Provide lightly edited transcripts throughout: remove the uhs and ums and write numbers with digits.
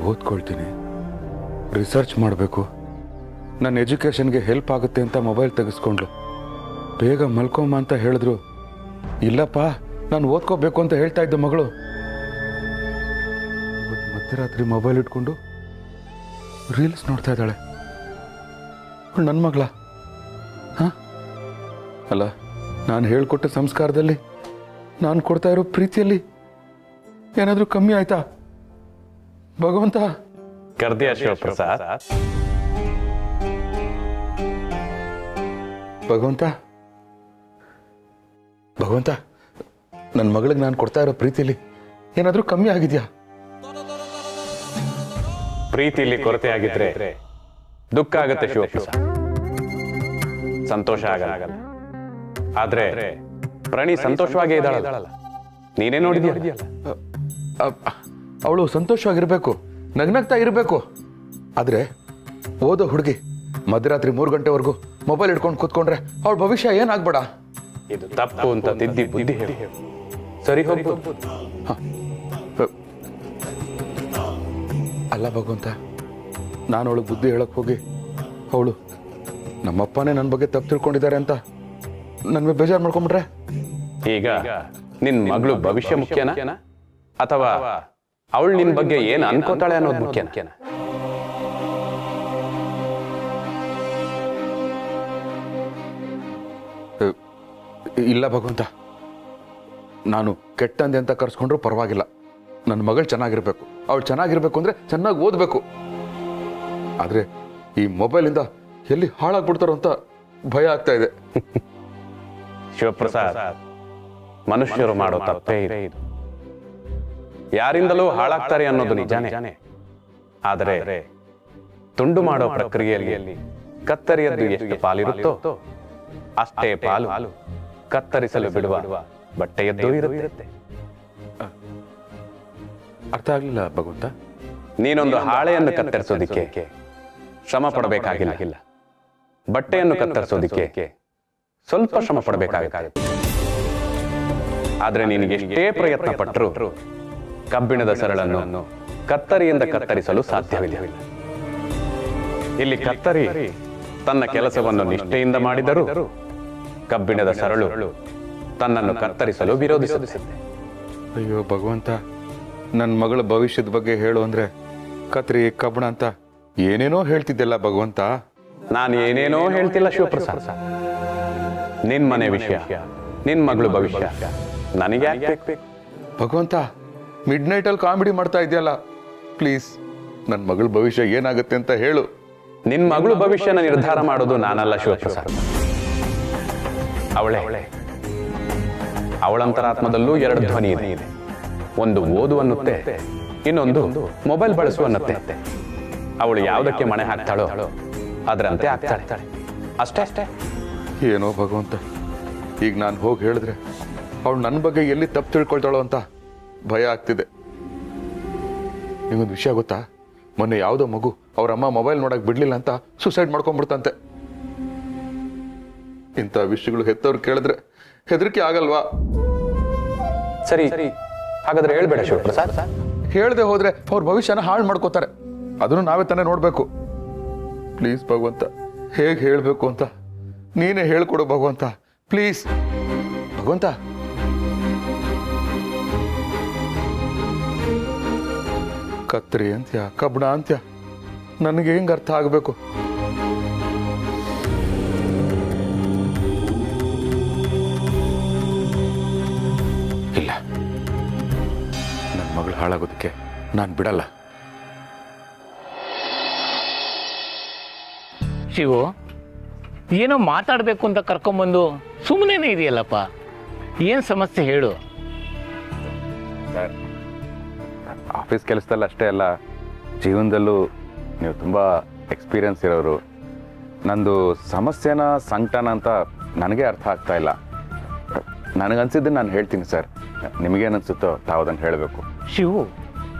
ಓದ್ಕೊಳ್ತೀನಿ, research ಮಾಡಬೇಕು, ನನ್ನ ಎಜುಕೇಷನ್ಗೆ help ಆಗುತ್ತೆ ಅಂತ ಮೊಬೈಲ್ ತೆಗೆಸ್ಕೊಂಡ್ಲು. ಬೇಗ ಮಲ್ಕೊಂಬ ಅಂತ ಹೇಳಿದ್ರು. ಇಲ್ಲಪ್ಪ, ನಾನು ಓದ್ಕೋಬೇಕು ಅಂತ ಹೇಳ್ತಾ ಇದ್ದ ಮಗಳು ಇವತ್ತು ಮಧ್ಯರಾತ್ರಿ ಮೊಬೈಲ್ ಇಟ್ಕೊಂಡು ರೀಲ್ಸ್ ನೋಡ್ತಾ ಇದ್ದಾಳೆ. ನನ್ನ ಮಗಳ? ಹಾಂ, ಅಲ್ಲ, ನಾನು ಹೇಳ್ಕೊಟ್ಟ ಸಂಸ್ಕಾರದಲ್ಲಿ, ನಾನು ಕೊಡ್ತಾ ಇರೋ ಪ್ರೀತಿಯಲ್ಲಿ ಏನಾದರೂ ಕಮ್ಮಿ ಆಯ್ತಾ ಭಗವಂತ? ಕರ್ದಿಯ ಶಿವಪ್ರಸಾದ್. ಭಗವಂತ, ಭಗವಂತ, ನನ್ನ ಮಗಳಿಗೆ ನಾನು ಕೊಡ್ತಾ ಇರೋ ಪ್ರೀತಿಯಲ್ಲಿ ಏನಾದರೂ ಕಮ್ಮಿ ಆಗಿದೆಯಾ? ಪ್ರೀತಿಯಲ್ಲಿ ಕೊರತೆ ಆಗಿದ್ರೆ ದುಃಖ ಆಗತ್ತೆ ಶಿವಪ್ರಸಾದ್, ಸಂತೋಷ ಆಗಲ್ಲ. ಆದ್ರೆ ಪ್ರಣಿ ಸಂತೋಷವಾಗೇ ಇದ್ದಾಳಲ್ಲ, ನೀನೇ ನೋಡಿದ್ಯಲ್ಲ. ಅವಳು ಸಂತೋಷವಾಗಿರ್ಬೇಕು, ನಗ್ನಗ್ತಾ ಇರಬೇಕು. ಆದ್ರೆ ಓದೋ ಹುಡುಗಿ ಮಧ್ಯರಾತ್ರಿ 3 ಗಂಟೆವರೆಗೂ ಮೊಬೈಲ್ ಇಟ್ಕೊಂಡು ಕೂತ್ಕೊಂಡ್ರೆ ಅವಳ ಭವಿಷ್ಯ ಏನಾಗ್ಬೇಡ. ಇದು ತಪ್ಪು ಅಂತ ತಿದ್ದಿ ಬುದ್ಧಿ ಹೇಳಿ ಸರಿ ಹೋಗ್ಬೋದು. ಅಲ್ಲ ಭಗವಂತ, ನಾನು ಅವಳಿಗೆ ಬುದ್ಧಿ ಹೇಳಕ್ ಹೋಗಿ ಅವಳು ನಮ್ಮಪ್ಪನೇ ನನ್ನ ಬಗ್ಗೆ ತಪ್ಪು ತಿಳ್ಕೊಂಡಿದ್ದಾರೆ ಅಂತ ನನ್ನ ಬೇಜಾರು ಮಾಡ್ಕೊಂಡ್ಬಿಟ್ರೆ? ಈಗ ನಿನ್ ಮಗಳು ಭವಿಷ್ಯ ಮುಖ್ಯನಾ ಅಥವಾ ಅವಳು ನಿನ್ ಬಗ್ಗೆ ಏನ್ ಅನ್ಕೋತಾಳೆ ಅನ್ನೋದು ಮುಖ್ಯನಾ? ಇಲ್ಲ ಭಗವಂತ, ನಾನು ಕೆಟ್ಟಂದೆ ಅಂತ ಕರ್ಸ್ಕೊಂಡ್ರು ಪರವಾಗಿಲ್ಲ. ನನ್ನ ಮಗಳು ಚೆನ್ನಾಗಿರ್ಬೇಕು, ಅವಳು ಚೆನ್ನಾಗಿರ್ಬೇಕು ಅಂದ್ರೆ ಚೆನ್ನಾಗಿ ಓದಬೇಕು. ಆದ್ರೆ ಈ ಮೊಬೈಲಿಂದ ಎಲ್ಲಿ ಹಾಳಾಗ್ಬಿಡ್ತಾರೋ ಅಂತ ಭಯ ಆಗ್ತಾ ಇದೆ. ಶಿವಪ್ರಸಾದ್, ಮನುಷ್ಯರು ಮಾಡೋ ತಪ್ಪೇ ಇದು. ಯಾರಿಂದಲೂ ಹಾಳಾಗ್ತಾರೆ ಅನ್ನೋದು ನಿಜಾನೇ. ಆದರೆ ತುಂಡು ಮಾಡೋ ಪ್ರಕ್ರಿಯೆಯಲ್ಲಿ ಕತ್ತರಿಯದ್ದು ಎಷ್ಟು ಪಾಲಿರುತ್ತೋ ಅಷ್ಟೇ ಪಾಲು ಕತ್ತರಿಸಲು ಬಿಡುವ ಬಟ್ಟೆಯದ್ದೂ ಇರುತ್ತೆ. ಅರ್ಥ ಆಗ್ಲಿಲ್ಲ ಭಗವಂತ. ನೀನೊಂದು ಹಾಳೆಯನ್ನು ಕತ್ತರಿಸೋದಿಕ್ಕೆ ಶ್ರಮ ಪಡಬೇಕಾಗಿಲ್ಲ, ಬಟ್ಟೆಯನ್ನು ಕತ್ತರಿಸೋದಿಕ್ಕೆ ಸ್ವಲ್ಪ ಶ್ರಮ ಪಡಬೇಕಾಗುತ್ತೆ. ಆದ್ರೆ ನಿನಗೆ ಎಷ್ಟೇ ಪ್ರಯತ್ನ ಪಟ್ಟರು ಕಬ್ಬಿಣದ ಸರಳನ್ನು ಕತ್ತರಿಯಿಂದ ಕತ್ತರಿಸಲು ಸಾಧ್ಯವಿಲ್ಲ. ಇಲ್ಲಿ ಕತ್ತರಿ ತನ್ನ ಕೆಲಸವನ್ನು ನಿಷ್ಠೆಯಿಂದ ಮಾಡಿದರೂ ಕಬ್ಬಿಣದ ಸರಳು ತನ್ನನ್ನು ಕತ್ತರಿಸಲು ವಿರೋಧಿಸುತ್ತೆ. ಅಯ್ಯೋ ಭಗವಂತ, ನನ್ನ ಮಗಳ ಭವಿಷ್ಯದ ಬಗ್ಗೆ ಹೇಳು ಅಂದ್ರೆ ಕತ್ರಿ ಕಬ್ಬಣ ಅಂತ ಏನೇನೋ ಹೇಳ್ತಿದ್ದೆಲ್ಲ ಭಗವಂತ. ನಾನು ಏನೇನೋ ಹೇಳ್ತಿಲ್ಲ ಶಿವಪ್ರಸಾದ್. ನಿನ್ ಮನೆ ವಿಷಯ, ನಿನ್ ಮಗಳು ಭವಿಷ್ಯ ನನಗೆ ಬೇಕು ಭಗವಂತ. ಮಿಡ್ ನೈಟಲ್ಲಿ ಕಾಮಿಡಿ ಮಾಡ್ತಾ ಇದೆಯಲ್ಲ, ಪ್ಲೀಸ್ ನನ್ನ ಮಗಳ ಭವಿಷ್ಯ ಏನಾಗುತ್ತೆ ಅಂತ ಹೇಳು. ನಿನ್ ಮಗಳು ಭವಿಷ್ಯನ ನಿರ್ಧಾರ ಮಾಡೋದು ನಾನಲ್ಲ ಶಿವಪ್ರಸಾದ್, ಅವಳೇ. ಅವಳಂತರಾತ್ಮದಲ್ಲೂ 2 ಧ್ವನಿ ಇದೆ. ಒಂದು ಓದು ಅನ್ನುತ್ತೆ, ಇನ್ನೊಂದು ಮೊಬೈಲ್ ಬಳಸು ಅನ್ನತ್ತೆ. ಅವಳು ಯಾವುದಕ್ಕೆ ಮಣೆ ಹಾಕ್ತಾಳೋ ಅದರಂತೆ ಆಗ್ತಾಳೆ, ಅಷ್ಟೇ. ಏನೋ ಭಗವಂತ, ಈಗ ನಾನು ಹೋಗಿ ಹೇಳಿದ್ರೆ ಅವಳು ನನ್ನ ಬಗ್ಗೆ ಎಲ್ಲಿ ತಪ್ಪು ತಿಳ್ಕೊಳ್ತಾಳೋ ಅಂತ ಭಯ ಆಗ್ತಿದೆ. ನಿಮಗೊಂದು ವಿಷಯ ಗೊತ್ತಾ? ಮೊನ್ನೆ ಯಾವುದೋ ಮಗು ಅವ್ರ ಅಮ್ಮ ಮೊಬೈಲ್ ನೋಡಕ್ ಬಿಡ್ಲಿಲ್ಲ ಅಂತ ಸುಸೈಡ್ ಮಾಡ್ಕೊಂಡ್ಬಿಡ್ತಂತೆ. ಇಂಥ ವಿಷಯಗಳು ಹೆತ್ತವ್ರು ಕೇಳಿದ್ರೆ ಹೆದರಿಕೆ ಆಗಲ್ವಾ? ಸರಿ, ಹಾಗಾದ್ರೆ ಹೇಳ್ಬೇಡ ಶಿವಪ್ರಸಾದ್. ಹೇಳ್ದೆ ಹೋದ್ರೆ ಅವ್ರ ಭವಿಷ್ಯನ ಹಾಳು ಮಾಡ್ಕೋತಾರೆ. ಅದನ್ನು ನಾವೇ ತಾನೇ ನೋಡ್ಬೇಕು. ಪ್ಲೀಸ್ ಭಗವಂತ, ಹೇಗೆ ಹೇಳ್ಬೇಕು ಅಂತ ನೀನೇ ಹೇಳ್ಕೊಡು ಭಗವಂತ, ಪ್ಲೀಸ್ ಭಗವಂತ. ಕತ್ರಿ ಅಂತ್ಯ, ಕಬ್ಬಣ ಅಂತ್ಯ, ನನಗೆ ಹೆಂಗೆ ಅರ್ಥ ಆಗಬೇಕು? ಇಲ್ಲ, ನನ್ನ ಮಗಳು ಹಾಳಾಗೋದಕ್ಕೆ ನಾನು ಬಿಡಲ್ಲ. ಶಿವು, ಏನೋ ಮಾತಾಡಬೇಕು ಅಂತ ಕರ್ಕೊಂಬಂದು ಸುಮ್ಮನೆ ಇದೆಯಲ್ಲಪ್ಪ, ಏನು ಸಮಸ್ಯೆ ಹೇಳು. ಸರ್, ಆಫೀಸ್ ಕೆಲಸದಲ್ಲಿ ಅಷ್ಟೇ ಅಲ್ಲ, ಜೀವನದಲ್ಲೂ ನೀವು ತುಂಬ ಎಕ್ಸ್ಪೀರಿಯನ್ಸ್ ಇರೋರು. ನಂದು ಸಮಸ್ಯೆನ ಸಂಕಟನ ಅಂತ ನನಗೆ ಅರ್ಥ ಆಗ್ತಾ ಇಲ್ಲ. ನನಗನ್ಸಿದ್ದನ್ನು ನಾನು ಹೇಳ್ತೀನಿ ಸರ್, ನಿಮಗೇನನ್ಸುತ್ತೋ ತಾವು ಅದನ್ನು ಹೇಳಬೇಕು. ಶಿವು,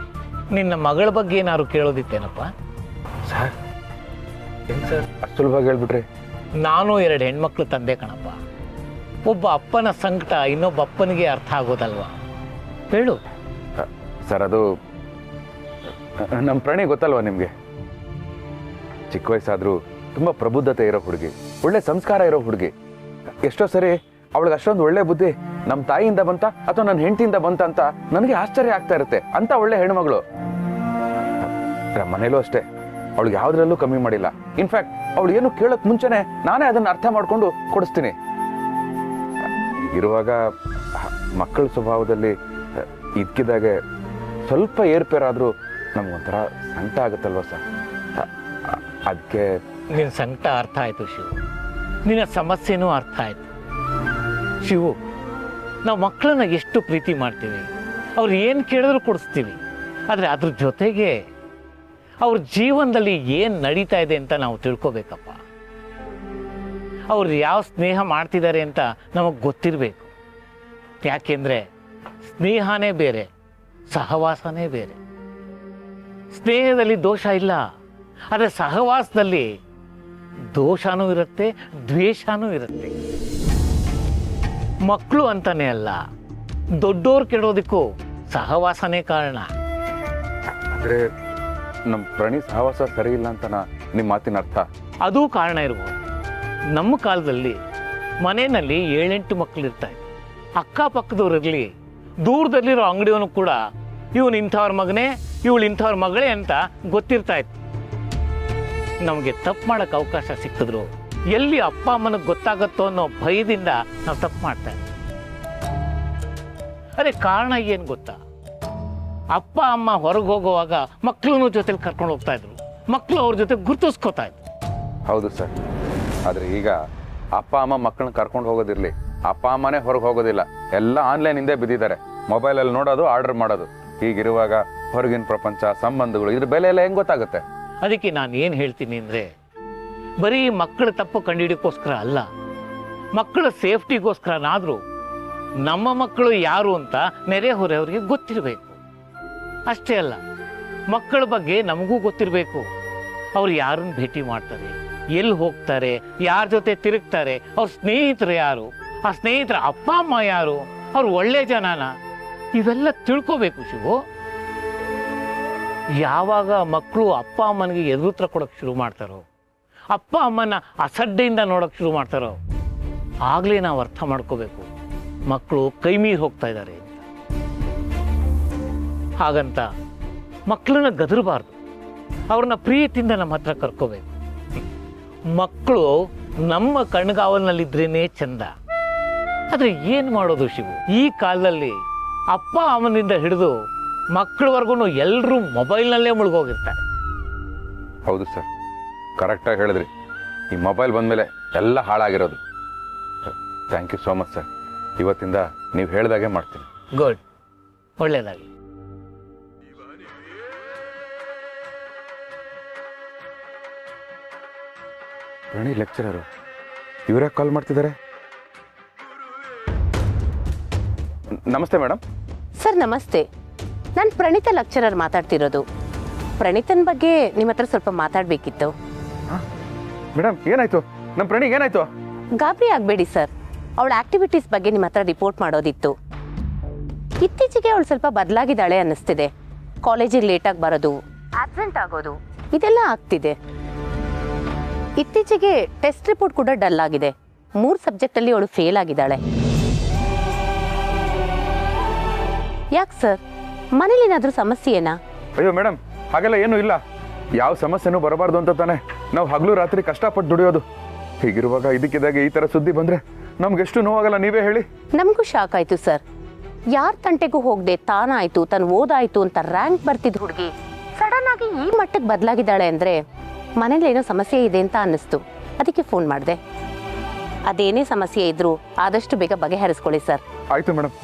ನಿನ್ನ ಮಗಳ ಬಗ್ಗೆ ಏನಾದ್ರು ಕೇಳೋದಿತ್ತೇನಪ್ಪ? ಸರ್, ಏನು ಸರ್ ಅಷ್ಟು ಸುಲಭವಾಗಿ ಹೇಳ್ಬಿಟ್ರಿ? ನಾನು 2 ಹೆಣ್ಮಕ್ಳು ತಂದೆ ಕಣಪ್ಪ. ಒಬ್ಬ ಅಪ್ಪನ ಸಂಕಟ ಇನ್ನೊಬ್ಬ ಅಪ್ಪನಿಗೆ ಅರ್ಥ ಆಗೋದಲ್ವಾ? ಹೇಳು ಸರ್, ಅದು ನಮ್ಮ ಪ್ರಣಿ ಗೊತ್ತಲ್ವಾ ನಿಮಗೆ? ಚಿಕ್ಕ ವಯಸ್ಸಾದರೂ ತುಂಬ ಪ್ರಬುದ್ಧತೆ ಇರೋ ಹುಡುಗಿ, ಒಳ್ಳೆ ಸಂಸ್ಕಾರ ಇರೋ ಹುಡುಗಿ. ಎಷ್ಟೋ ಸರಿ ಅವಳಿಗೆ ಅಷ್ಟೊಂದು ಒಳ್ಳೆ ಬುದ್ಧಿ ನಮ್ಮ ತಾಯಿಯಿಂದ ಬಂತ ಅಥವಾ ನನ್ನ ಹೆಂಡತಿಯಿಂದ ಬಂತ ಅಂತ ನನಗೆ ಆಶ್ಚರ್ಯ ಆಗ್ತಾ ಇರುತ್ತೆ. ಅಂತ ಒಳ್ಳೆ ಹೆಣ್ಮಗಳು. ನಮ್ಮ ಮನೇಲೂ ಅಷ್ಟೇ, ಅವಳಿಗೆ ಯಾವುದ್ರಲ್ಲೂ ಕಮ್ಮಿ ಮಾಡಿಲ್ಲ. ಇನ್ಫ್ಯಾಕ್ಟ್ ಅವಳು ಏನು ಕೇಳೋಕ್ ಮುಂಚೆನೆ ನಾನೇ ಅದನ್ನು ಅರ್ಥ ಮಾಡ್ಕೊಂಡು ಕೊಡಿಸ್ತೀನಿ. ಇರುವಾಗ ಮಕ್ಕಳ ಸ್ವಭಾವದಲ್ಲಿ ಇದ್ಕಿದ್ದಾಗೆ ಸ್ವಲ್ಪ ಏರ್ಪೇರಾದರೂ ನಮ್ಗೊಂಥರ ಸಂಕಟ ಆಗುತ್ತಲ್ವ ಸರ್? ಅದಕ್ಕೆ ನಿನ್ನ ಸಂಕಟ ಅರ್ಥ ಆಯಿತು ಶಿವು, ನಿನ್ನ ಸಮಸ್ಯೆನೂ ಅರ್ಥ ಆಯಿತು. ಶಿವು, ನಾವು ಮಕ್ಕಳನ್ನ ಎಷ್ಟು ಪ್ರೀತಿ ಮಾಡ್ತೀವಿ, ಅವ್ರು ಏನು ಕೇಳಿದ್ರು ಕೊಡಿಸ್ತೀವಿ. ಆದರೆ ಅದ್ರ ಜೊತೆಗೆ ಅವ್ರ ಜೀವನದಲ್ಲಿ ಏನು ನಡೀತಾ ಇದೆ ಅಂತ ನಾವು ತಿಳ್ಕೊಬೇಕಪ್ಪ. ಅವ್ರು ಯಾವ ಸ್ನೇಹ ಮಾಡ್ತಿದ್ದಾರೆ ಅಂತ ನಮಗೆ ಗೊತ್ತಿರಬೇಕು. ಯಾಕೆಂದರೆ ಸ್ನೇಹನೇ ಬೇರೆ, ಸಹವಾಸನೇ ಬೇರೆ. ಸ್ನೇಹದಲ್ಲಿ ದೋಷ ಇಲ್ಲ, ಆದರೆ ಸಹವಾಸದಲ್ಲಿ ದೋಷನೂ ಇರುತ್ತೆ, ದ್ವೇಷನೂ ಇರುತ್ತೆ. ಮಕ್ಕಳು ಅಂತಾನೆ ಅಲ್ಲ, ದೊಡ್ಡೋರು ಕೆಡೋದಕ್ಕೂ ಸಹವಾಸನೇ ಕಾರಣ. ಅಂದರೆ ನಮ್ಮ ಪ್ರಾಣಿ ಸಹವಾಸ ಸರಿ ಇಲ್ಲ ಅಂತ ನಿಮ್ಮ ಮಾತಿನ ಅರ್ಥ? ಅದೂ ಕಾರಣ ಇರ್ಬೋದು. ನಮ್ಮ ಕಾಲದಲ್ಲಿ ಮನೆಯಲ್ಲಿ 7-8 ಮಕ್ಕಳಿರ್ತಾ ಇದ್ರು. ಅಕ್ಕಪಕ್ಕದವ್ರಿರಲಿ, ದೂರದಲ್ಲಿರೋ ಅಂಗಡಿಯವನು ಕೂಡ ಇವನು ಇಂಥವ್ರ ಮಗನೇ, ಇವಳು ಇಂಥವ್ರ ಮಗಳೇ ಅಂತ ಗೊತ್ತಿರ್ತಾ ಇತ್ತು. ನಮಗೆ ತಪ್ಪು ಮಾಡೋಕ್ಕೆ ಅವಕಾಶ ಸಿಕ್ಕಿದ್ರು ಎಲ್ಲಿ ಅಪ್ಪ ಅಮ್ಮನಿಗೆ ಗೊತ್ತಾಗತ್ತೋ ಅನ್ನೋ ಭಯದಿಂದ ನಾವು ತಪ್ಪು ಮಾಡ್ತಾ ಇದ್ವಿ. ಅದೇ ಕಾರಣ ಏನು ಗೊತ್ತಾ? ಅಪ್ಪ ಅಮ್ಮ ಹೊರಗೆ ಹೋಗುವಾಗ ಮಕ್ಕಳನ್ನು ಜೊತೆಲಿ ಕರ್ಕೊಂಡು ಹೋಗ್ತಾ ಇದ್ರು, ಮಕ್ಕಳು ಅವ್ರ ಜೊತೆ ಗುರುತಿಸ್ಕೋತಾ ಇದ್ರು. ಹೌದು ಸರ್. ಆದರೆ ಈಗ ಅಪ್ಪ ಅಮ್ಮ ಮಕ್ಕಳನ್ನ ಕರ್ಕೊಂಡು ಹೋಗೋದಿರಲಿ, ಅಪ್ಪ ಅಮ್ಮನೇ ಹೊರಗೆ ಹೋಗೋದಿಲ್ಲ, ಎಲ್ಲ ಆನ್ಲೈನಿಂದ ಬಿದ್ದಿದ್ದಾರೆ. ಮೊಬೈಲಲ್ಲಿ ನೋಡೋದು, ಆರ್ಡರ್ ಮಾಡೋದು. ಹೀಗಿರುವಾಗ ಹೊರಗಿನ ಪ್ರಪಂಚ, ಸಂಬಂಧಗಳು, ಇದ್ರ ಬೆಲೆ ಎಲ್ಲ ಹೆಂಗೆ ಗೊತ್ತಾಗುತ್ತೆ? ಅದಕ್ಕೆ ನಾನು ಏನು ಹೇಳ್ತೀನಿ ಅಂದರೆ, ಬರೀ ಮಕ್ಕಳ ತಪ್ಪು ಕಂಡುಹಿಡಿಯೋಕ್ಕೋಸ್ಕರ ಅಲ್ಲ, ಮಕ್ಕಳ ಸೇಫ್ಟಿಗೋಸ್ಕರನಾದರೂ ನಮ್ಮ ಮಕ್ಕಳು ಯಾರು ಅಂತ ನೆರೆಹೊರೆಯವರಿಗೆ ಗೊತ್ತಿರಬೇಕು. ಅಷ್ಟೇ ಅಲ್ಲ, ಮಕ್ಕಳ ಬಗ್ಗೆ ನಮಗೂ ಗೊತ್ತಿರಬೇಕು. ಅವ್ರು ಯಾರನ್ನು ಭೇಟಿ ಮಾಡ್ತಾರೆ, ಎಲ್ಲಿ ಹೋಗ್ತಾರೆ, ಯಾರ ಜೊತೆ ತಿರುಗ್ತಾರೆ, ಅವ್ರ ಸ್ನೇಹಿತರು ಯಾರು, ಆ ಸ್ನೇಹಿತರ ಅಪ್ಪ ಅಮ್ಮ ಯಾರು, ಅವ್ರು ಒಳ್ಳೆ ಜನನ, ಇವೆಲ್ಲ ತಿಳ್ಕೋಬೇಕು ಶಿವು. ಯಾವಾಗ ಮಕ್ಕಳು ಅಪ್ಪ ಅಮ್ಮನಿಗೆ ಎದುರುತ್ರ ಕೊಡೋಕ್ಕೆ ಶುರು ಮಾಡ್ತಾರೋ, ಅಪ್ಪ ಅಮ್ಮನ ಅಸಡ್ಡೆಯಿಂದ ನೋಡೋಕ್ಕೆ ಶುರು ಮಾಡ್ತಾರೋ, ಆಗಲೇ ನಾವು ಅರ್ಥ ಮಾಡ್ಕೋಬೇಕು ಮಕ್ಕಳು ಕೈ ಮೀರಿ ಹೋಗ್ತಾ ಇದ್ದಾರೆ ಅಂತ. ಹಾಗಂತ ಮಕ್ಕಳನ್ನ ಗದರಬಾರ್ದು, ಅವ್ರನ್ನ ಪ್ರೀತಿಯಿಂದ ನಮ್ಮ ಹತ್ರ ಕರ್ಕೋಬೇಕು. ಮಕ್ಕಳು ನಮ್ಮ ಕಣ್ಗಾವಲಿನಲ್ಲಿದ್ರೇನೆ ಚಂದ. ಆದರೆ ಏನು ಮಾಡೋದು ಶಿವು, ಈ ಕಾಲದಲ್ಲಿ ಅಪ್ಪ ಅಮ್ಮನಿಂದ ಹಿಡಿದು ಮಕ್ಕಳವರೆಗೂ ಎಲ್ಲರೂ ಮೊಬೈಲ್ನಲ್ಲೇ ಮುಳುಗೋಗಿರ್ತಾರೆ. ಹೌದು ಸರ್, ಕರೆಕ್ಟಾಗಿ ಹೇಳಿದ್ರಿ. ಈ ಮೊಬೈಲ್ ಬಂದಮೇಲೆ ಎಲ್ಲ ಹಾಳಾಗಿರೋದು. Thank you so much sir. ಇವತ್ತಿಂದ ನೀವು ಹೇಳಿದಾಗೆ ಮಾಡ್ತೀನಿ. ಗುಡ್, ಒಳ್ಳೆಯದಾಗಲಿ. ಪ್ರಣಿ ಲೆಕ್ಚರರು ಇವರೇ ಕಾಲ್ ಮಾಡ್ತಿದ್ದಾರೆ. ನಮಸ್ತೆ ಮೇಡಮ್. ಸರ್ ನಮಸ್ತೆ, ನಾನು ಪ್ರಣೀತಾ ಲೆಕ್ಚರರ್ ಮಾತಾಡ್ತಿರೋದು. ಪ್ರಣೀತನ ಬಗ್ಗೆ ನಿಮ್ಮ ಹತ್ರ ಸ್ವಲ್ಪ ಮಾತಾಡಬೇಕಿತ್ತು. ಮೇಡಮ್ ಏನಾಯ್ತು? ನಮ್ಮ ಪ್ರಣಿಗೆ ಏನಾಯ್ತು? ಗಾಬರಿ ಆಗಬೇಡಿ ಸರ್, ಅವಳ ಆಕ್ಟಿವಿಟೀಸ್ ಬಗ್ಗೆ ನಿಮ್ಮ ಹತ್ರ ರಿಪೋರ್ಟ್ ಮಾಡೋದಿತ್ತು. ಇತ್ತೀಚೆಗೆ ಅವಳು ಸ್ವಲ್ಪ ಬದಲಾಗಿದ್ದಾಳೆ ಅನ್ನಿಸ್ತಿದೆ. ಕಾಲೇಜಿಗೆ ಲೇಟಾಗಿ ಬರೋದು, ಆಬ್ಸೆಂಟ್ ಆಗೋದು, ಇದೆಲ್ಲ ಆಗ್ತಿದೆ. ಇತ್ತೀಚೆಗೆ ಟೆಸ್ಟ್ ರಿಪೋರ್ಟ್ ಕೂಡ ಡಲ್ ಆಗಿದೆ. 3 ಸಬ್ಜೆಕ್ಟಲ್ಲಿ ಅವಳು ಫೇಲ್ ಆಗಿದ್ದಾಳೆ. ಯಾಕೆ ಸರ್, ಮನೇಲೇನಾದ್ರೂ ಸಮಸ್ಯೆ ಏನಾ? ಅಯ್ಯೋ ಮೇಡಮ್, ಹಾಗೆಲ್ಲ ಏನೂ ಇಲ್ಲ. ಯಾವ ಸಮಸ್ಯೆನೂ ಬರಬಾರ್ದು ಅಂತ ತಾನೆ ನಾವು ಹಗಲು ರಾತ್ರಿ ಕಷ್ಟಪಟ್ಟು ದುಡಿಯೋದು. ಹೀಗಿರುವಾಗ ಇದಕ್ಕಿದ್ದಾಗೆ ಈ ಥರ ಸುದ್ದಿ ಬಂದರೆ ನಮ್ಗೆಷ್ಟು ನೋವಾಗಲ್ಲ, ನೀವೇ ಹೇಳಿ. ನಮಗೂ ಶಾಕ್ ಆಯ್ತು ಸರ್. ಯಾರ ತಂಟೆಗೂ ಹೋಗದೆ ತಾನಾಯ್ತು, ತನ್ನ ಓದಾಯ್ತು ಅಂತ ರ್ಯಾಂಕ್ ಬರ್ತಿದ್ದ ಹುಡುಗಿ ಸಡನ್ ಆಗಿ ಈ ಮಟ್ಟಕ್ಕೆ ಬದಲಾಗಿದ್ದಾಳೆ ಅಂದರೆ ಮನೇಲಿ ಏನೋ ಸಮಸ್ಯೆ ಇದೆ ಅಂತ ಅನ್ನಿಸ್ತು. ಅದಕ್ಕೆ ಫೋನ್ ಮಾಡಿದೆ. ಅದೇನೇ ಸಮಸ್ಯೆ ಇದ್ರೂ ಆದಷ್ಟು ಬೇಗ ಬಗೆಹರಿಸ್ಕೊಳ್ಳಿ ಸರ್. ಆಯಿತು ಮೇಡಮ್,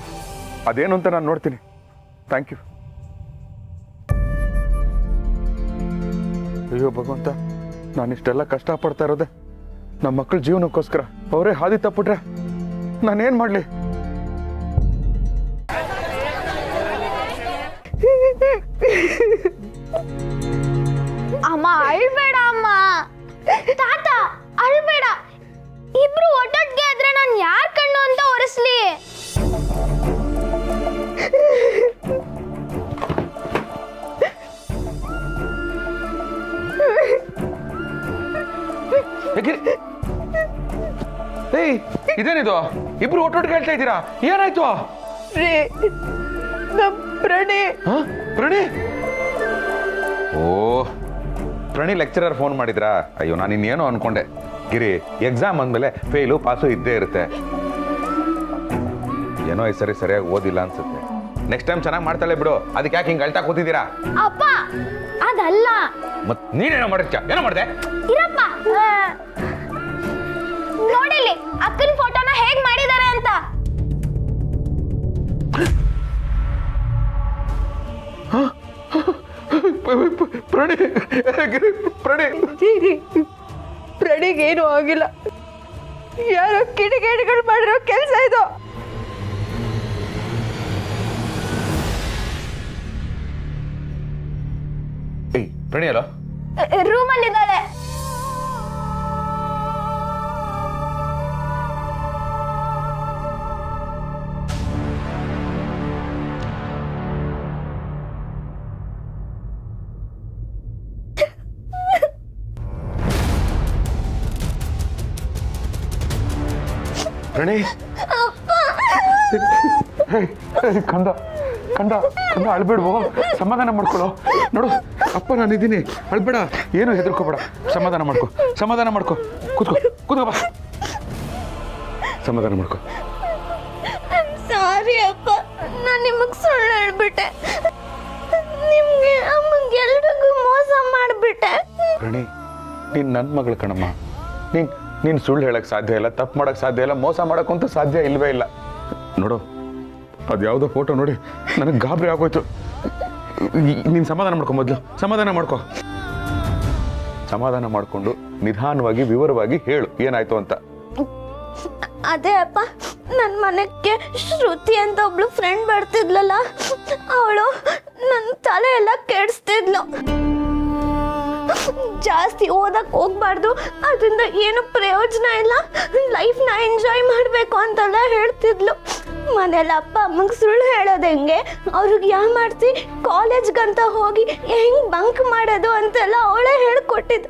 ಅದೇನು ಅಂತ ನಾನು ನೋಡ್ತೀನಿ. Thank you. ಅಯ್ಯೋ ಭಗವಂತ, ನಾನಿಷ್ಟೆಲ್ಲ ಕಷ್ಟಪಡ್ತಾ ಇರೋದೆ ನಮ್ಮ ಮಕ್ಕಳ ಜೀವನಕ್ಕೋಸ್ಕರ. ಅವರೇ ಹಾದಿ ತಪ್ಪಿಟ್ರೆ ನಾನೇನು ಮಾಡಲಿ? ಅಮ್ಮ ಅಳ್ಬೇಡ ಅಮ್ಮ. ತಾತ ಅಳ್ಬೇಡ. ಇಬ್ರು ಒಟ್ಟೊಟ್ಟಿಗೆ ಆದ್ರೆ ನಾನು ಯಾರ ಕಣ್ಣು ಅಂತ ಒರೆಸ್ಲಿ? ಏಯ್ ಇದೇನಿದು ಇಬ್ರು ಒಟ್ಟೊಟ್ಟಿಗೆ ಹೇಳ್ತಾ ಇದ್ದೀರಾ ಏನಾಯ್ತು ಪ್ರಣಿ ಹ? ಪ್ರಣಿ ಓ ಪ್ರಣಿ ಲೆಕ್ಚರರ್ ಫೋನ್ ಮಾಡಿದ್ರಾ ಅಯ್ಯೋ ನಾನು ಇನ್ನೇನೋ ಅನ್ಕೊಂಡೆ ಗಿರಿ ಎಕ್ಸಾಮ್ ಅಂದ್ಮೇಲೆ ಫೇಲು ಪಾಸು ಇದ್ದೇ ಇರುತ್ತೆ ಏನೋ ಈ ಸರಿ ಸರಿಯಾಗಿ ಓದಿಲ್ಲ ಅನ್ಸುತ್ತೆ ನೆಕ್ಸ್ಟ್ ಟೈಮ್ ಚೆನ್ನಾಗಿ ಮಾಡ್ತಾಳೆ ಬಿಡು ಅದಕ್ಕೆ ಯಾಕೆ ಹಿಂಗೆ ಅಳ್ತಾ ಕೂತಿದ್ದೀರಾ ಅಪ್ಪ ಅದಲ್ಲ. ಮತ್ ನೀನೇನೋ ಮಾಡಿರ್ಚ ಏನೋ ಮಾಡಿದೆ ಇರಪ್ಪ ನೋಡಿಲಿ ಅಕ್ಕನ ಫೋಟೋನ ಹೇಗ್ ಮಾಡಿದ್ದಾರೆ ಅಂತ. ಪ್ರಣಿ ಪ್ರಣಿ ಪ್ರಣೀಗೇನು ಆಗಿಲ್ಲ, ಯಾರೋ ಕಿಡಿಗೇಡಿಗಳು ಮಾಡಿರೋ ಕೆಲಸ ಇದು. ಏಯ್ ಪ್ರಣಿ ಅಲ್ಲ ರೂಮಲ್ಲಿ ಇದ್ದಾಳೆ. ಪ್ರಣಿ ಕಂದ ಕಂದ ಕಂದ ಅಳ್ಬೇಡ್ವೋ ಸಮಾಧಾನ ಮಾಡ್ಕೊಳ್ಳೋ ನೋಡು ಅಪ್ಪ ನಾನಿದ್ದೀನಿ ಅಳ್ಬೇಡ ಏನು ಹೆದರ್ಕೋಬೇಡ ಸಮಾಧಾನ ಮಾಡ್ಕೊ ಕೂತ್ಕೋ ಬಾ ಸಮಾಧಾನ ಮಾಡ್ಕೊ ಸಾರಿ ಅಪ್ಪ, ನಾನು ನಿಮಗೆ ಸುಳ್ಳು ಹೇಳ್ಬಿಟ್ಟೆ, ನಿಮ್ಗೆ ಅಮ್ಮಂಗೆ ಎಲ್ರಿಗೂ ಮೋಸ ಮಾಡಿಬಿಟ್ಟೆ. ಪ್ರಣಿ ನೀನ್ ನನ್ನ ಮಗಳು ಕಣಮ್ಮ, ನೀನ್ ಸುಳ್ಳು ಹೇಳಕ್ ಸಾಧ್ಯ ಇಲ್ಲ, ತಪ್ಪು ಮಾಡಕ್ ಸಾಧ್ಯ ಇಲ್ಲ, ಮೋಸ ಮಾಡಕ್ಕಂತೂ ಸಾಧ್ಯ ಇಲ್ವೇ ಇಲ್ಲ. ನೋಡು ಅದ್ಯಾವುದೋ ಫೋಟೋ ನೋಡಿ ನನಗೆ ಗಾಬರಿ ಆಗೋಯ್ತು. ನೀನ್ ಸಮಾಧಾನ ಮಾಡ್ಕೊ, ಮೊದಲು ಸಮಾಧಾನ ಮಾಡ್ಕೊಂಡು ನಿಧಾನವಾಗಿ ವಿವರವಾಗಿ ಹೇಳು ಏನಾಯ್ತು ಅಂತ. ಅದೇ ಅಪ್ಪ, ನನ್ನ ಮನೆಗೆ ಶ್ರುತಿ ಅಂತ ಒಬ್ಳು ಫ್ರೆಂಡ್ ಬರ್ತಿದ್ಲಲ್ಲ, ಅವಳು ನನ್ನ ತಲೆ ಎಲ್ಲ ಕೆಡಿಸ್ತಿದ್ಲು. ಜಾಸ್ತಿ ಓದಕ್ ಹೋಗ್ಬಾರ್ದು, ಅದರಿಂದ ಏನು ಪ್ರಯೋಜನ ಇಲ್ಲ, ಲೈಫ್ನ ಎಂಜಾಯ್ ಮಾಡಬೇಕು ಅಂತೆಲ್ಲ ಹೇಳ್ತಿದ್ಲು. ಮನೇಲಿ ಅಪ್ಪ ಅಮ್ಮಂಗೆ ಸುಳ್ಳು ಹೇಳೋದು ಹೆಂಗೆ, ಅವ್ರಿಗೆ ಯಾವ ಮಾಡ್ತಿ ಕಾಲೇಜ್ಗಂತ ಹೋಗಿ ಹೆಂಗ್ ಬಂಕ್ ಮಾಡೋದು ಅಂತೆಲ್ಲ ಅವಳೇ ಹೇಳ್ಕೊಟ್ಟಿದ್ದು.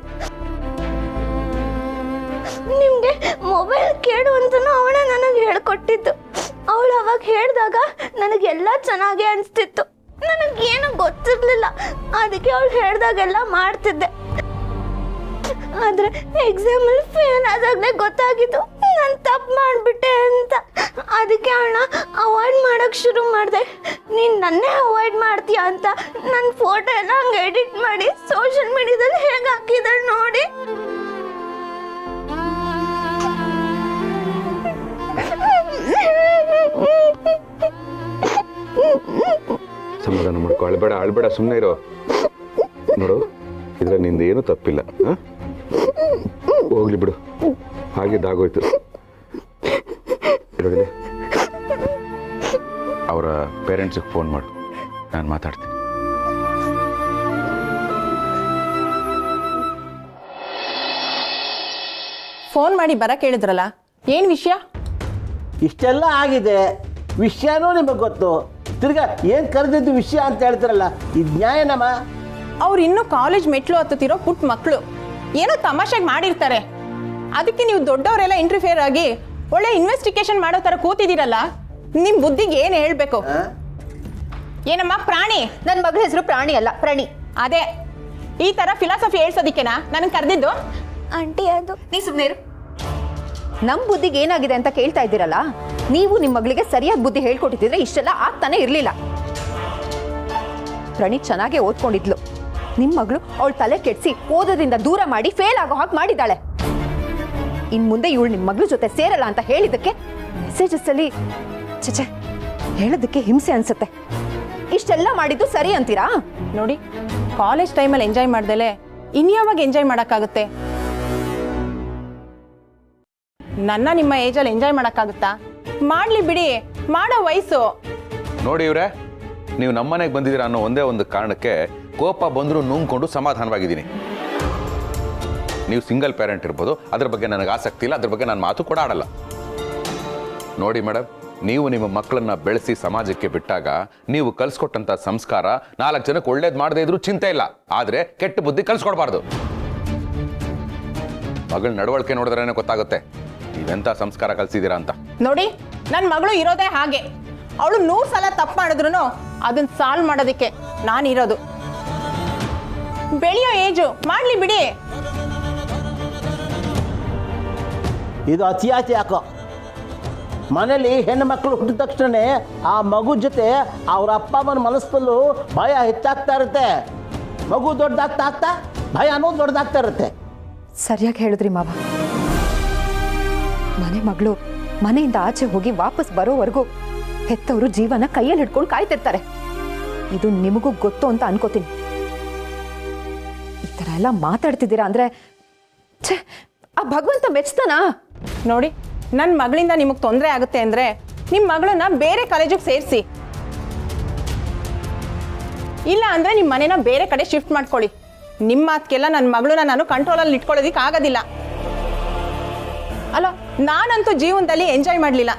ನಿಮ್ಗೆ ಮೊಬೈಲ್ ಕೇಳು ಅಂತನೂ ಅವಳೇ ನನಗೆ ಹೇಳ್ಕೊಟ್ಟಿದ್ದು. ಅವಳು ಅವಾಗ ಹೇಳಿದಾಗ ನನಗೆಲ್ಲ ಚೆನ್ನಾಗೇ ಅನಿಸ್ತಿತ್ತು, ನನಗೇನು ಗೊತ್ತಿರ್ಲಿಲ್ಲ, ಅದಕ್ಕೆ ಅವಳು ಹೇಳ್ದಾಗೆಲ್ಲ ಮಾಡ್ತಿದ್ದೆ. ಆದ್ರೆ ಎಕ್ಸಾಮಲ್ಲಿ ಫೇಲ್ ಆದಾಗಲೇ ಗೊತ್ತಾಗಿದ್ದು ನಾನು ತಪ್ಪು ಮಾಡಿಬಿಟ್ಟೆ ಅಂತ. ಅದಕ್ಕೆ ಅವಳನ್ನ ಅವಾಯ್ಡ್ ಮಾಡೋಕ್ಕೆ ಶುರು ಮಾಡಿದೆ. ನೀನು ನನ್ನೇ ಅವಾಯ್ಡ್ ಮಾಡ್ತೀಯ ಅಂತ ನನ್ನ ಫೋಟೋ ಎಲ್ಲ ಹಂಗೆ ಎಡಿಟ್ ಮಾಡಿ ಸೋಷಿಯಲ್ ಮೀಡಿಯಾದಲ್ಲಿ ಹೇಗೆ ಹಾಕಿದಾಳೆ ನೋಡಿ. ಸಮಾಧಾನ ಮಾಡ್ಕೊ, ಅಳ್ಬೇಡ ಸುಮ್ಮನೆ ಇರೋ. ನೋಡು ಇದ್ರ ನಿಂದ ಏನು ತಪ್ಪಿಲ್ಲ, ಹೋಗ್ಲಿ ಬಿಡು, ಹಾಗಿದ್ದಾಗೋಯ್ತು. ನೋಡಿ ಅವರ ಪೇರೆಂಟ್ಸಿಗೆ ಫೋನ್ ಮಾಡು, ನಾನು ಮಾತಾಡ್ತೀನಿ. ಫೋನ್ ಮಾಡಿ ಬರಕ್ಕೆ ಹೇಳಿದ್ರಲ್ಲ, ಏನು ವಿಷಯ? ಇಷ್ಟೆಲ್ಲ ಆಗಿದೆ, ವಿಷಯನೂ ನಿಮಗೆ ಗೊತ್ತು, ತಿರ್ಗಾ ಏನು ಕರೆದಿದ್ದು ವಿಷಯ ಅಂತ ಹೇಳ್ತಾರಲ್ಲ, ಇದು ನ್ಯಾಯನಮ್ಮ? ಅವ್ರು ಇನ್ನೂ ಕಾಲೇಜ್ ಮೆಟ್ಲು ಹತ್ತುತ್ತಿರೋ ಪುಟ್ಟ ಮಕ್ಕಳು, ಏನೋ ತಮಾಷೆಗೆ ಮಾಡಿರ್ತಾರೆ, ಅದಕ್ಕೆ ನೀವು ದೊಡ್ಡವರೆಲ್ಲ ಇಂಟರ್ಫಿಯರ್ ಆಗಿ ಒಳ್ಳೆ ಇನ್ವೆಸ್ಟಿಗೇಷನ್ ಮಾಡೋ ಥರ ಕೂತಿದ್ದೀರಲ್ಲ, ನಿಮ್ಮ ಬುದ್ಧಿಗೆ ಏನು ಹೇಳಬೇಕು? ಏನಮ್ಮ ಪ್ರಾಣಿ? ನನ್ನ ಮಗಳ ಹೆಸರು ಪ್ರಾಣಿ ಅಲ್ಲ, ಪ್ರಣಿ. ಅದೇ ಈ ಥರ ಫಿಲಾಸಫಿ ಹೇಳ್ಸೋದಿಕ್ಕೆನಾ ನನಗೆ ಕರೆದಿದ್ದು? ಆಂಟಿ ಅದು ನೀ ಸುಮ್ಮನೆ ಇರು. ನಮ್ಮ ಬುದ್ಧಿಗೆ ಏನಾಗಿದೆ ಅಂತ ಕೇಳ್ತಾ ಇದ್ದೀರಲ್ಲ, ನೀವು ನಿಮ್ಮ ಮಗಳಿಗೆ ಸರಿಯಾದ ಬುದ್ಧಿ ಹೇಳ್ಕೊಟ್ಟಿದ್ರೆ ಇಷ್ಟೆಲ್ಲ ಆಗ್ತಾನೆ ಇರಲಿಲ್ಲ. ಪ್ರಣಿ ಚೆನ್ನಾಗೇ ಓದ್ಕೊಂಡಿದ್ಲು, ನಿಮ್ಮ ಮಗಳು ಅವಳ ತಲೆ ಕೆಡಿಸಿ ಓದೋದ್ರಿಂದ ದೂರ ಮಾಡಿ ಫೇಲ್ ಆಗೋ ಹಾಗೆ ಮಾಡಿದ್ದಾಳೆ. ಇನ್ ಮುಂದೆ ಇವಳು ನಿಮ್ಮ ಮಗಳ ಜೊತೆ ಸೇರಲ್ಲ ಅಂತ ಹೇಳಿದ್ದಕ್ಕೆ ಮೆಸೇಜಸ್ ಅಲ್ಲಿ ಚಚೆ ಹೇಳೋದಕ್ಕೆ ಹಿಂಸೆ ಅನ್ಸುತ್ತೆ. ಇಷ್ಟೆಲ್ಲ ಮಾಡಿದ್ದು ಸರಿ ಅಂತೀರಾ? ನೋಡಿ, ಕಾಲೇಜ್ ಟೈಮಲ್ಲಿ ಎಂಜಾಯ್ ಮಾಡ್ದಲೆ ಇನ್ಯಾವಾಗ ಎಂಜಾಯ್ ಮಾಡೋಕ್ಕಾಗುತ್ತೆ? ನನ್ನ ನಿಮ್ಮ ಏಜಲ್ಲಿ ಎಂಜಾಯ್ ಮಾಡೋಕ್ಕಾಗುತ್ತಾ? ಮಾಡ್ಲಿ ಬಿಡಿ, ಮಾಡೋ ವಯಸ್ಸು. ನೋಡಿ ಇವ್ರೆ, ನೀವು ನಮ್ಮನೆಗೆ ಬಂದಿದ್ದೀರಾ ಅನ್ನೋ ಒಂದೇ ಒಂದು ಕಾರಣಕ್ಕೆ ಕೋಪ ಬಂದರೂ ನುಂಗ್ಕೊಂಡು ಸಮಾಧಾನವಾಗಿದ್ದೀನಿ. ನೀವು ಸಿಂಗಲ್ ಪೇರೆಂಟ್ ಇರ್ಬೋದು, ಅದ್ರ ಬಗ್ಗೆ ನನಗೆ ಆಸಕ್ತಿ ಇಲ್ಲ, ಅದ್ರ ಬಗ್ಗೆ ನಾನು ಮಾತು ಕೂಡ ಆಡಲ್ಲ. ನೋಡಿ ಮೇಡಮ್, ನೀವು ನಿಮ್ಮ ಮಕ್ಕಳನ್ನ ಬೆಳೆಸಿ ಸಮಾಜಕ್ಕೆ ಬಿಟ್ಟಾಗ ನೀವು ಕಲಿಸ್ಕೊಟ್ಟಂಥ ಸಂಸ್ಕಾರ 4 ಜನಕ್ಕೆ ಒಳ್ಳೇದು ಮಾಡದೇ ಇದ್ರೂ ಚಿಂತೆ ಇಲ್ಲ, ಆದರೆ ಕೆಟ್ಟ ಬುದ್ಧಿ ಕಲಿಸ್ಕೊಡ್ಬಾರ್ದು. ಮಗಳ ನಡವಳಿಕೆ ನೋಡಿದ್ರೇನೆ ಗೊತ್ತಾಗುತ್ತೆ. ನೀವೆಂಥ ಸಂಸ್ಕಾರ ಕಲಿಸಿದ್ದೀರಾ ಅಂತ. ನೋಡಿ, ನನ್ನ ಮಗಳು ಇರೋದೇ ಹಾಗೆ. ಅವಳು 100 ಸಲ ತಪ್ಪು ಮಾಡಿದ್ರು ಅದನ್ನ ಸಾಲ್ವ್ ಮಾಡೋದಕ್ಕೆ ನಾನಿರೋದು. ಬೆಳೆಯೋ ಏಜು, ಮಾಡ್ಲಿ ಬಿಡಿ. ಇದು ಅತಿಯಾಚೆ ಯಾಕೋ. ಮನೇಲಿ ಹೆಣ್ಣು ಮಕ್ಕಳು ಹುಟ್ಟಿದ ತಕ್ಷಣ ಆ ಮಗು ಜೊತೆ ಅವ್ರ ಅಪ್ಪ ಅಮ್ಮನ ಮನಸ್ಸಲ್ಲೂ ಭಯ ಹೆಚ್ಚಾಗ್ತಾ ಇರುತ್ತೆ. ಮಗು ದೊಡ್ಡದಾಗ್ತಾ ಆಗ್ತಾ ಭಯ ಅನ್ನೋದು ದೊಡ್ಡದಾಗ್ತಾ ಇರುತ್ತೆ. ಸರಿಯಾಗಿ ಹೇಳಿದ್ರಿ ಮಾವ. ಮನೆ ಮಗಳು ಮನೆಯಿಂದ ಆಚೆ ಹೋಗಿ ವಾಪಸ್ ಬರೋವರೆಗೂ ಹೆತ್ತವರು ಜೀವನ ಕೈಯಲ್ಲಿ ಹಿಡ್ಕೊಂಡು ಕಾಯ್ತಿರ್ತಾರೆ. ಇದು ನಿಮಗೂ ಗೊತ್ತು ಅಂತ ಅನ್ಕೋತೀನಿ. ಈ ಥರ ಎಲ್ಲ ಮಾತಾಡ್ತಿದ್ದೀರಾ ಅಂದ್ರೆ ಛೇ, ಆ ಭಗವಂತ ಮೆಚ್ತಾನಾ? ನೋಡಿ, ನನ್ನ ಮಗಳಿಂದ ನಿಮಗೆ ತೊಂದರೆ ಆಗುತ್ತೆ ಅಂದರೆ ನಿಮ್ಮ ಮಗಳನ್ನ ಬೇರೆ ಕಾಲೇಜಿಗೆ ಸೇರಿಸಿ. ಇಲ್ಲ ಅಂದರೆ ನಿಮ್ಮ ಮನೇನ ಬೇರೆ ಕಡೆ ಶಿಫ್ಟ್ ಮಾಡ್ಕೊಳ್ಳಿ. ನಿಮ್ಮ ಮಾತಿಗೆಲ್ಲ ನನ್ನ ಮಗಳನ್ನ ನಾನು ಕಂಟ್ರೋಲಲ್ಲಿ ಇಟ್ಕೊಳ್ಳೋದಕ್ಕೆ ಆಗೋದಿಲ್ಲ. ಅಲ್ಲ, ನಾನಂತೂ ಜೀವನದಲ್ಲಿ ಎಂಜಾಯ್ ಮಾಡಲಿಲ್ಲ.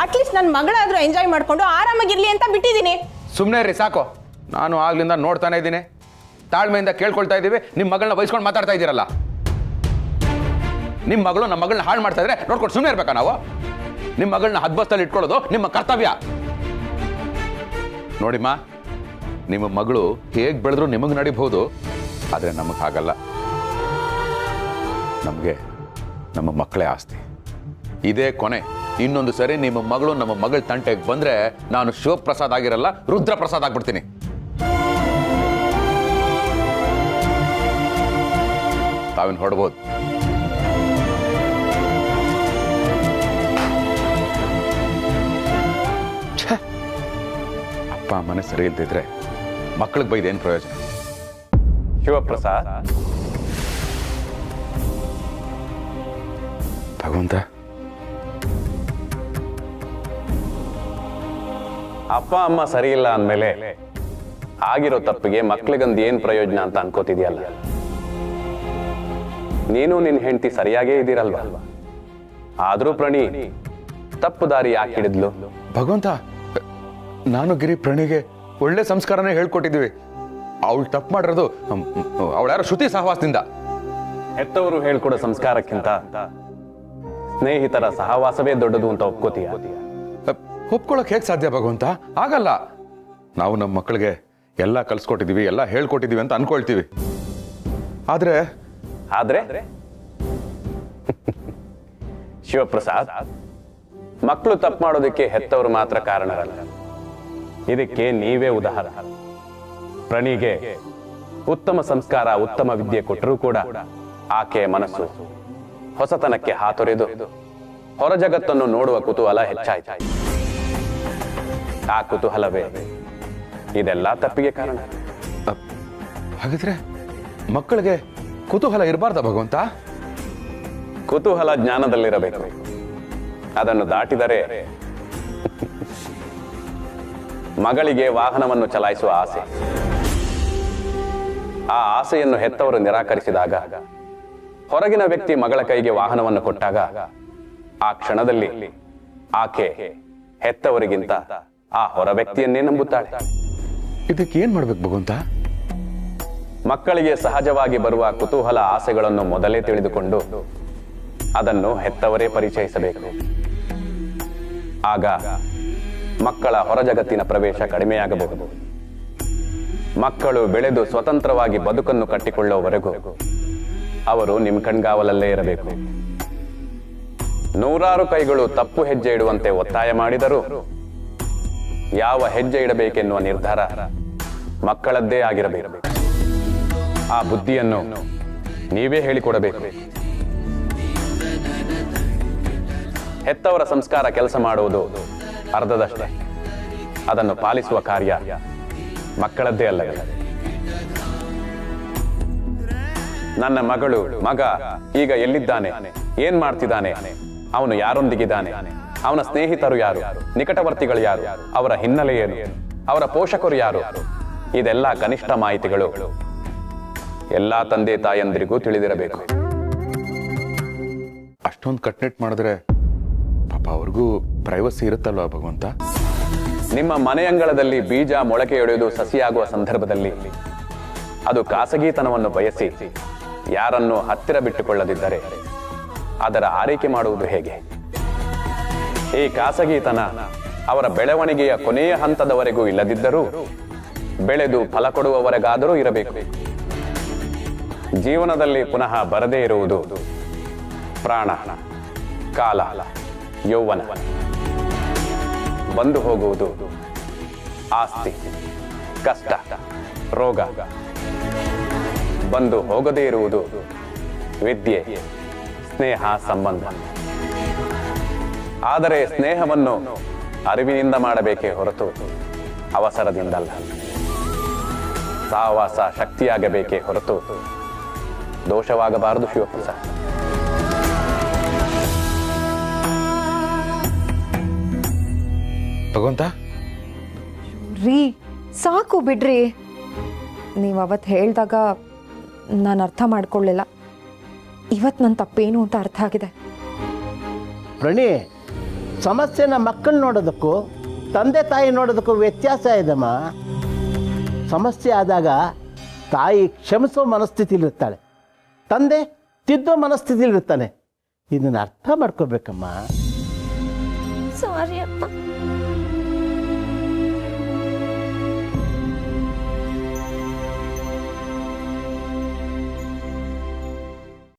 ಅಟ್ಲೀಸ್ಟ್ ನನ್ನ ಮಗಳಾದರೂ ಎಂಜಾಯ್ ಮಾಡಿಕೊಂಡು ಆರಾಮಾಗಿರ್ಲಿ ಅಂತ ಬಿಟ್ಟಿದ್ದೀನಿ. ಸುಮ್ಮನೆ ರೀ, ಸಾಕು. ನಾನು ಆಗ್ಲಿಂದ ನೋಡ್ತಾನೆ ಇದ್ದೀನಿ, ತಾಳ್ಮೆಯಿಂದ ಕೇಳ್ಕೊಳ್ತಾ ಇದ್ದೀವಿ. ನಿಮ್ಮ ಮಗಳನ್ನ ವಹಿಸ್ಕೊಂಡು ಮಾತಾಡ್ತಾ ಇದ್ದೀರಲ್ಲ. ನಿಮ್ಮ ಮಗಳು ನಮ್ಮ ಮಗಳನ್ನ ಹಾಳು ಮಾಡ್ತಾ ಇದ್ರೆ ನೋಡ್ಕೊಂಡು ಸುಮ್ಮನೆ ಇರ್ಬೇಕಾ ನಾವು? ನಿಮ್ಮ ಮಗಳನ್ನ ಹದ್ಬಸ್ತಲ್ಲಿ ಇಟ್ಕೊಳ್ಳೋದು ನಿಮ್ಮ ಕರ್ತವ್ಯ. ನೋಡಿಮ್ಮ, ನಿಮ್ಮ ಮಗಳು ಹೇಗೆ ಬೆಳೆದ್ರು ನಿಮಗೆ ನಡಿಬಹುದು, ಆದರೆ ನಮಗೆ ಹಾಗಲ್ಲ. ನಮಗೆ ನಮ್ಮ ಮಕ್ಕಳೇ ಆಸ್ತಿ. ಇದೇ ಕೊನೆ. ಇನ್ನೊಂದು ಸರಿ ನಿಮ್ಮ ಮಗಳು ನಮ್ಮ ಮಗಳ ತಂಟೆಗೆ ಬಂದ್ರೆ ನಾನು ಶಿವಪ್ರಸಾದ್ ಆಗಿರಲ್ಲ, ರುದ್ರಪ್ರಸಾದ್ ಆಗ್ಬಿಡ್ತೀನಿ. ತಾವೇನು ಹೊಡ್ಬೋದು. ಅಪ್ಪ ಅಮ್ಮನೇ ಸರಿ ಇಲ್ದಿದ್ರೆ ಮಕ್ಕಳಿಗೆ ಬೈದೇನು ಪ್ರಯೋಜನ? ಶಿವಪ್ರಸಾದ್, ಭಗವಂತ, ಅಪ್ಪ ಅಮ್ಮ ಸರಿ ಇಲ್ಲ ಅಂದಮೇಲೆ ಆಗಿರೋ ತಪ್ಪಿಗೆ ಮಕ್ಳಿಗಂದು ಏನ್ ಪ್ರಯೋಜನ ಅಂತ ಅನ್ಕೋತಿದ್ಯಲ್ಲ. ನೀನು ನಿನ್ನ ಹೆಂಡತಿ ಸರಿಯಾಗೇ ಇದ್ದೀರಲ್ವಾ? ಆದ್ರೂ ಪ್ರಣಿ ತಪ್ಪು ದಾರಿ ಯಾಕೆ ಹಿಡಿದ್ಲು? ಭಗವಂತ, ನಾನು ಗಿರಿ ಪ್ರಣಿಗೆ ಒಳ್ಳೆ ಸಂಸ್ಕಾರನೇ ಹೇಳ್ಕೊಟ್ಟಿದ್ದೀವಿ. ಅವಳು ತಪ್ಪು ಮಾಡಿರೋದು ಅವಳ ಯಾರೋ ಶ್ರುತಿ ಸಹವಾಸದಿಂದ. ಹೆತ್ತವರು ಹೇಳ್ಕೊಡೋ ಸಂಸ್ಕಾರಕ್ಕಿಂತ ಸ್ನೇಹಿತರ ಸಹವಾಸವೇ ದೊಡ್ಡದು ಅಂತ ಒಪ್ಕೋತೀಯ? ಒಪ್ಕೊಳ್ಳೋಕೆ ಹೇಗೆ ಸಾಧ್ಯ ಭಗವಂತ? ಆಗಲ್ಲ. ನಾವು ನಮ್ಮ ಮಕ್ಕಳಿಗೆ ಎಲ್ಲ ಕಲ್ಸ್ಕೊಟ್ಟಿದ್ದೀವಿ, ಎಲ್ಲ ಹೇಳ್ಕೊಟ್ಟಿದ್ದೀವಿ ಅಂತ ಅನ್ಕೊಳ್ತೀವಿ. ಆದ್ರೆ ಶಿವಪ್ರಸಾದ್, ಮಕ್ಕಳು ತಪ್ಪು ಮಾಡೋದಕ್ಕೆ ಹೆತ್ತವರು ಮಾತ್ರ ಕಾರಣರಲ್ಲ. ಇದಕ್ಕೆ ನೀವೇ ಉದಾಹರಣೆ. ಪ್ರಣಿಗೆ ಉತ್ತಮ ಸಂಸ್ಕಾರ, ಉತ್ತಮ ವಿದ್ಯೆ ಕೊಟ್ಟರೂ ಕೂಡ ಆಕೆಯ ಮನಸ್ಸು ಹೊಸತನಕ್ಕೆ ಹಾತೊರೆದು ಹೊರ ಜಗತ್ತನ್ನು ನೋಡುವ ಕುತೂಹಲ ಹೆಚ್ಚಾಯ್ತು. ಆ ಕುತೂಹಲವೇ ಇದೆಲ್ಲ ತಪ್ಪಿಗೆ ಕಾರಣ. ಹಾಗಿದ್ರೆ ಮಕ್ಕಳಿಗೆ ಕುತೂಹಲ ಇರಬಾರ್ದ ಭಗವಂತ? ಕುತೂಹಲ ಜ್ಞಾನದಲ್ಲಿರಬೇಕು. ಅದನ್ನು ದಾಟಿದರೆ ಮಗಳಿಗೆ ವಾಹನವನ್ನು ಚಲಾಯಿಸುವ ಆಸೆ. ಆ ಆಸೆಯನ್ನು ಹೆತ್ತವರು ನಿರಾಕರಿಸಿದಾಗ, ಹೊರಗಿನ ವ್ಯಕ್ತಿ ಮಗಳ ಕೈಗೆ ವಾಹನವನ್ನು ಕೊಟ್ಟಾಗ, ಆ ಕ್ಷಣದಲ್ಲಿ ಆಕೆ ಹೆತ್ತವರಿಗಿಂತ ಆ ಹೊರ ವ್ಯಕ್ತಿಯನ್ನೇ ನಂಬುತ್ತಾಳೆ. ಇದಕ್ಕೆ ಏನ್ ಮಾಡ್ಬೇಕು ಭಗವಂತ? ಮಕ್ಕಳಿಗೆ ಸಹಜವಾಗಿ ಬರುವ ಕುತೂಹಲ, ಆಸೆಗಳನ್ನು ಮೊದಲೇ ತಿಳಿದುಕೊಂಡು ಅದನ್ನು ಹೆತ್ತವರೇ ಪರಿಚಯಿಸಬೇಕು. ಆಗ ಮಕ್ಕಳ ಹೊರ ಜಗತ್ತಿನ ಪ್ರವೇಶ ಕಡಿಮೆಯಾಗಬಹುದು. ಮಕ್ಕಳು ಬೆಳೆದು ಸ್ವತಂತ್ರವಾಗಿ ಬದುಕನ್ನು ಕಟ್ಟಿಕೊಳ್ಳುವವರೆಗೂ ಅವರು ನಿಮ್ಮ ಕಣ್ಗಾವಲಲ್ಲೇ ಇರಬೇಕು. ನೂರಾರು ಕೈಗಳು ತಪ್ಪು ಹೆಜ್ಜೆ ಇಡುವಂತೆ ಒತ್ತಾಯ ಮಾಡಿದರೂ ಯಾವ ಹೆಜ್ಜೆ ಇಡಬೇಕೆನ್ನುವ ನಿರ್ಧಾರ ಮಕ್ಕಳದ್ದೇ ಆಗಿರಬೇಕು. ಆ ಬುದ್ಧಿಯನ್ನು ನೀವೇ ಹೇಳಿಕೊಡಬೇಕು. ಹೆತ್ತವರ ಸಂಸ್ಕಾರ ಕೆಲಸ ಮಾಡುವುದು ಅರ್ಧದಷ್ಟೇ. ಅದನ್ನು ಪಾಲಿಸುವ ಕಾರ್ಯ ಮಕ್ಕಳದ್ದೇ ಅಲ್ಲವೇ? ನನ್ನ ಮಗ ಈಗ ಎಲ್ಲಿದ್ದಾನೆ, ಏನ್ ಮಾಡ್ತಿದ್ದಾನೆ, ಅವನು ಯಾರೊಂದಿಗಿದ್ದಾನೆ, ಅವನ ಸ್ನೇಹಿತರು ಯಾರು, ನಿಕಟವರ್ತಿಗಳು ಯಾರು, ಅವರ ಹಿನ್ನೆಲೆ ಏನು, ಅವರ ಪೋಷಕರು ಯಾರು, ಇದೆಲ್ಲ ಕನಿಷ್ಠ ಮಾಹಿತಿಗಳು ಎಲ್ಲಾ ತಂದೆ ತಾಯಂದಿರಿಗೂ ತಿಳಿದಿರಬೇಕು. ಅಷ್ಟೊಂದು ಕಟ್ನೆಟ್ ಮಾಡಿದ್ರೆ ಪಾಪ ಅವ್ರಿಗೂ ಪ್ರೈವಸಿ ಇರುತ್ತಲ್ವಾ ಭಗವಂತ? ನಿಮ್ಮ ಮನೆಯಂಗಳದಲ್ಲಿ ಬೀಜ ಮೊಳಕೆಯೊಡೆಯುವುದು ಸಸಿಯಾಗುವ ಸಂದರ್ಭದಲ್ಲಿ ಅದು ಖಾಸಗಿತನವನ್ನು ಬಯಸಿ ಯಾರನ್ನು ಹತ್ತಿರ ಬಿಟ್ಟುಕೊಳ್ಳದಿದ್ದರೆ ಅದರ ಆರೈಕೆ ಮಾಡುವುದು ಹೇಗೆ? ಈ ಖಾಸಗಿತನ ಅವರ ಬೆಳವಣಿಗೆಯ ಕೊನೆಯ ಹಂತದವರೆಗೂ ಇಲ್ಲದಿದ್ದರೂ ಬೆಳೆದು ಫಲ ಕೊಡುವವರೆಗಾದರೂ ಇರಬೇಕು. ಜೀವನದಲ್ಲಿ ಪುನಃ ಬರದೇ ಇರುವುದು ಪ್ರಾಣ, ಕಾಲ, ಯೌವನ. ಬಂದು ಹೋಗುವುದು ಆಸ್ತಿ, ಕಷ್ಟ, ರೋಗ. ಬಂದು ಹೋಗದೇ ಇರುವುದು ವಿದ್ಯೆ, ಸ್ನೇಹ, ಸಂಬಂಧ. ಆದರೆ ಸ್ನೇಹವನ್ನು ಅರಿವಿನಿಂದ ಮಾಡಬೇಕೇ ಹೊರತು ಅವಸರದಿಂದಲ್ಲ. ಸಹವಾಸ ಶಕ್ತಿಯಾಗಬೇಕೇ ಹೊರತು ದೋಷವಾಗಬಾರದು. ಶಿವಪ್ರಸಾದ್, ಭಗವಂತ, ರೀ ಸಾಕು ಬಿಡ್ರಿ. ನೀವು ಅವತ್ತು ಹೇಳಿದಾಗ ನಾನು ಅರ್ಥ ಮಾಡ್ಕೊಳ್ಳಿಲ್ಲ. ಇವತ್ತು ನನ್ನ ತಪ್ಪೇನು ಅಂತ ಅರ್ಥ ಆಗಿದೆ. ಪ್ರಣಿ, ಸಮಸ್ಯೆನ ಮಕ್ಕಳು ನೋಡೋದಕ್ಕೂ ತಂದೆ ತಾಯಿ ನೋಡೋದಕ್ಕೂ ವ್ಯತ್ಯಾಸ ಇದೆಮ್ಮ. ಸಮಸ್ಯೆ ಆದಾಗ ತಾಯಿ ಕ್ಷಮಿಸೋ ಮನಸ್ಥಿತಿಲಿರ್ತಾಳೆ, ತಂದೆ ತಿದ್ದೋ ಮನಸ್ಥಿತಿಲಿರ್ತಾನೆ. ಇದನ್ನು ಅರ್ಥ ಮಾಡ್ಕೋಬೇಕಮ್ಮ. ಸಾರಿ ಅಪ್ಪ.